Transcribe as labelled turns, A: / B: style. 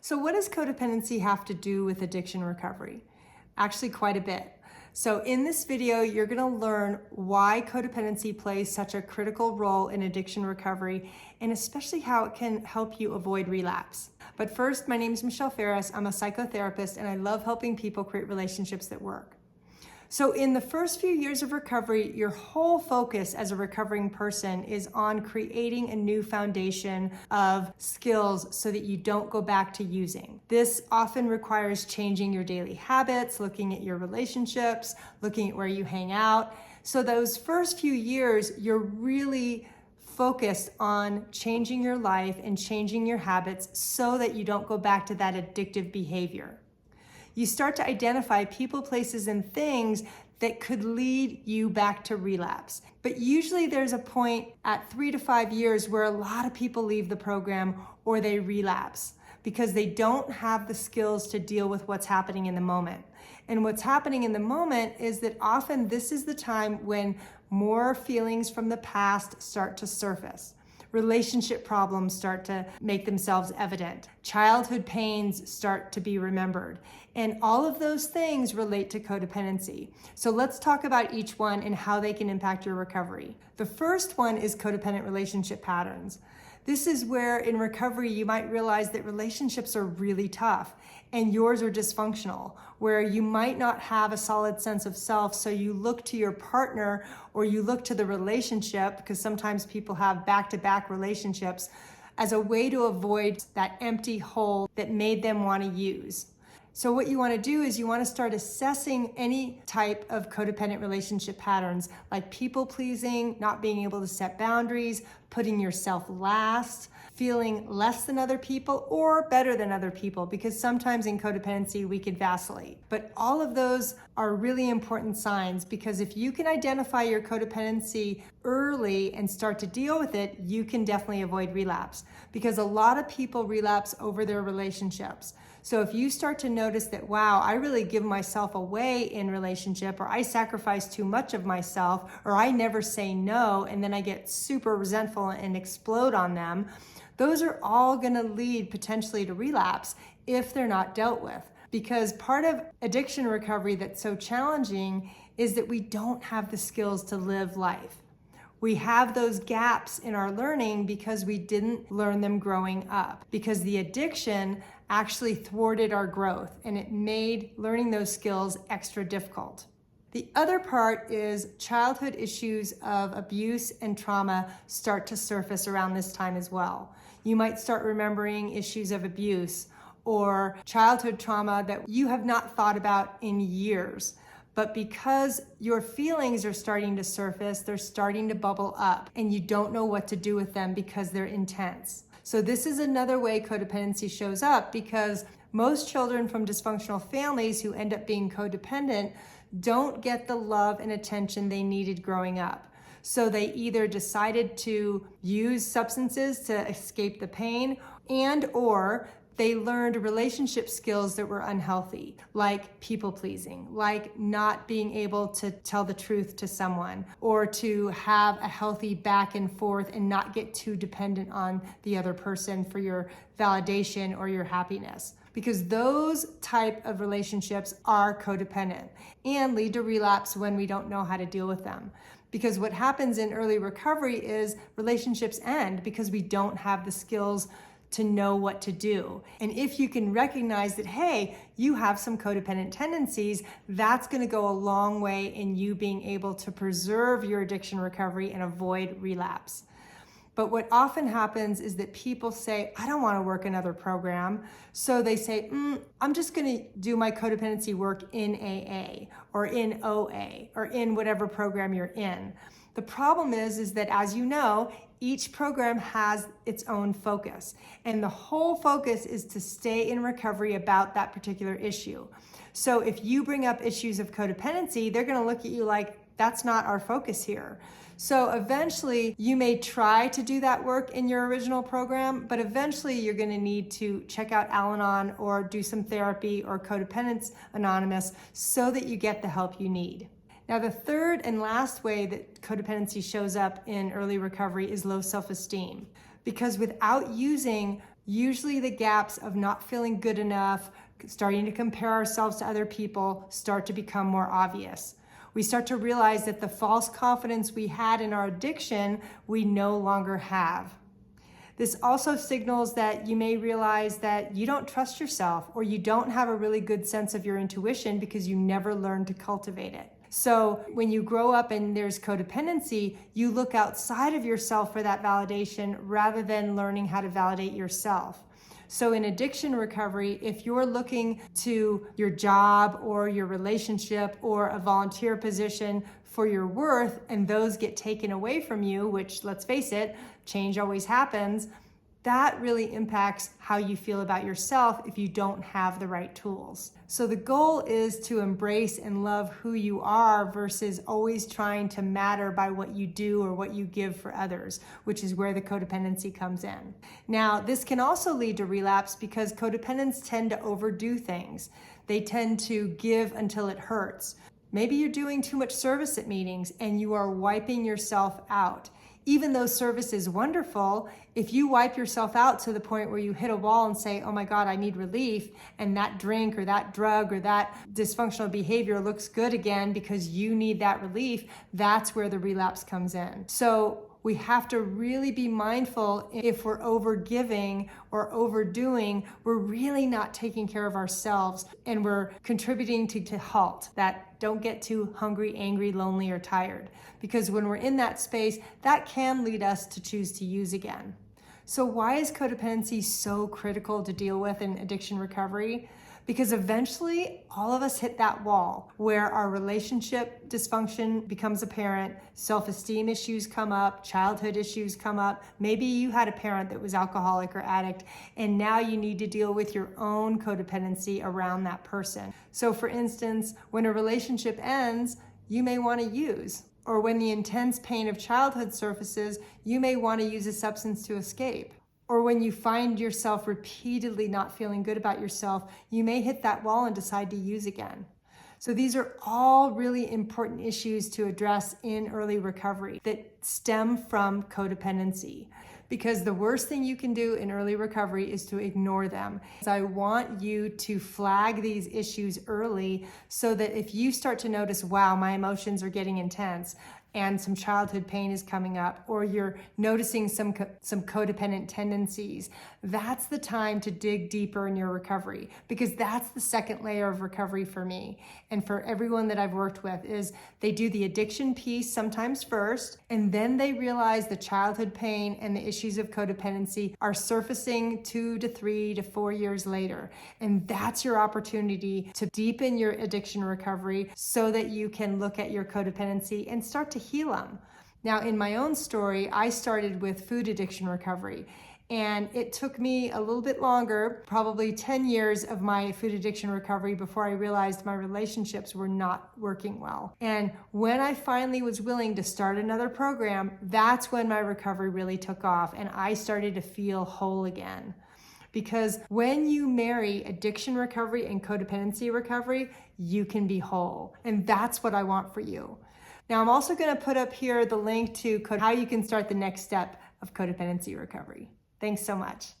A: So what does codependency have to do with addiction recovery? Actually, quite a bit. So in this video, you're going to learn why codependency plays such a critical role in addiction recovery, and especially how it can help you avoid relapse. But first, my name is Michelle Ferris. I'm a psychotherapist, and I love helping people create relationships that work. So in the first few years of recovery, your whole focus as a recovering person is on creating a new foundation of skills so that you don't go back to using. This often requires changing your daily habits, looking at your relationships, looking at where you hang out. So those first few years, you're really focused on changing your life and changing your habits so that you don't go back to that addictive behavior. You start to identify people, places, and things that could lead you back to relapse. But usually there's a point at 3 to 5 years where a lot of people leave the program or they relapse because they don't have the skills to deal with what's happening in the moment. And what's happening in the moment is that often this is the time when more feelings from the past start to surface. Relationship problems start to make themselves evident. Childhood pains start to be remembered. And all of those things relate to codependency. So let's talk about each one and how they can impact your recovery. The first one is codependent relationship patterns. This is where in recovery you might realize that relationships are really tough and yours are dysfunctional, where you might not have a solid sense of self, so you look to your partner or you look to the relationship, because sometimes people have back-to-back relationships, as a way to avoid that empty hole that made them want to use. So what you want to do is you want to start assessing any type of codependent relationship patterns, like people pleasing, not being able to set boundaries, putting yourself last, feeling less than other people or better than other people, because sometimes in codependency we can vacillate. But all of those are really important signs, because if you can identify your codependency early and start to deal with it, you can definitely avoid relapse, because a lot of people relapse over their relationships. So if you start to notice that, wow, I really give myself away in relationship, or I sacrifice too much of myself, or I never say no, and then I get super resentful and explode on them, those are all going to lead potentially to relapse if they're not dealt with. Because part of addiction recovery that's so challenging is that we don't have the skills to live life. We have those gaps in our learning because we didn't learn them growing up, because the addiction actually thwarted our growth and it made learning those skills extra difficult. The other part is childhood issues of abuse and trauma start to surface around this time as well. You might start remembering issues of abuse or childhood trauma that you have not thought about in years. But because your feelings are starting to surface, they're starting to bubble up, and you don't know what to do with them because they're intense. So this is another way codependency shows up, because most children from dysfunctional families who end up being codependent don't get the love and attention they needed growing up. So they either decided to use substances to escape the pain, or they learned relationship skills that were unhealthy, like people pleasing, like not being able to tell the truth to someone, or to have a healthy back and forth and not get too dependent on the other person for your validation or your happiness. Because those type of relationships are codependent and lead to relapse when we don't know how to deal with them. Because what happens in early recovery is relationships end because we don't have the skills to know what to do. And if you can recognize that, hey, you have some codependent tendencies, that's going to go a long way in you being able to preserve your addiction recovery and avoid relapse. But what often happens is that people say, I don't want to work another program. So they say, I'm just going to do my codependency work in AA or in OA or in whatever program you're in. The problem is that, as you know, each program has its own focus, and the whole focus is to stay in recovery about that particular issue. So if you bring up issues of codependency, they're going to look at you like, that's not our focus here. So eventually you may try to do that work in your original program, but eventually you're going to need to check out Al-Anon or do some therapy or Codependence Anonymous so that you get the help you need. Now, the third and last way that codependency shows up in early recovery is low self-esteem. Because without using, usually the gaps of not feeling good enough, starting to compare ourselves to other people, start to become more obvious. We start to realize that the false confidence we had in our addiction, we no longer have. This also signals that you may realize that you don't trust yourself, or you don't have a really good sense of your intuition because you never learned to cultivate it. So when you grow up and there's codependency, you look outside of yourself for that validation rather than learning how to validate yourself. So in addiction recovery, if you're looking to your job or your relationship or a volunteer position for your worth, and those get taken away from you, which, let's face it, change always happens, that really impacts how you feel about yourself if you don't have the right tools. So the goal is to embrace and love who you are versus always trying to matter by what you do or what you give for others, which is where the codependency comes in. Now, this can also lead to relapse because codependents tend to overdo things. They tend to give until it hurts. Maybe you're doing too much service at meetings and you are wiping yourself out. Even though service is wonderful, if you wipe yourself out to the point where you hit a wall and say, oh my God, I need relief, and that drink or that drug or that dysfunctional behavior looks good again because you need that relief, that's where the relapse comes in. So we have to really be mindful. If we're overgiving or overdoing, we're really not taking care of ourselves, and we're contributing to halt that don't get too hungry, angry, lonely, or tired. Because when we're in that space, that can lead us to choose to use again. So why is codependency so critical to deal with in addiction recovery? Because eventually all of us hit that wall where our relationship dysfunction becomes apparent, self-esteem issues come up, childhood issues come up. Maybe you had a parent that was alcoholic or addict, and now you need to deal with your own codependency around that person. So for instance, when a relationship ends, you may want to use. Or when the intense pain of childhood surfaces, you may want to use a substance to escape. Or when you find yourself repeatedly not feeling good about yourself, you may hit that wall and decide to use again. So these are all really important issues to address in early recovery that stem from codependency. Because the worst thing you can do in early recovery is to ignore them. So I want you to flag these issues early so that if you start to notice, wow, my emotions are getting intense, and some childhood pain is coming up, or you're noticing some codependent tendencies, that's the time to dig deeper in your recovery, because that's the second layer of recovery for me. And for everyone that I've worked with is they do the addiction piece sometimes first, and then they realize the childhood pain and the issues of codependency are surfacing 2 to 3 to 4 years later. And that's your opportunity to deepen your addiction recovery so that you can look at your codependency and start to heal them. Now, in my own story, I started with food addiction recovery, and it took me a little bit longer, probably 10 years of my food addiction recovery before I realized my relationships were not working well. And when I finally was willing to start another program, that's when my recovery really took off and I started to feel whole again. Because when you marry addiction recovery and codependency recovery, you can be whole. And that's what I want for you. Now, I'm also going to put up here the link to how you can start the next step of codependency recovery. Thanks so much.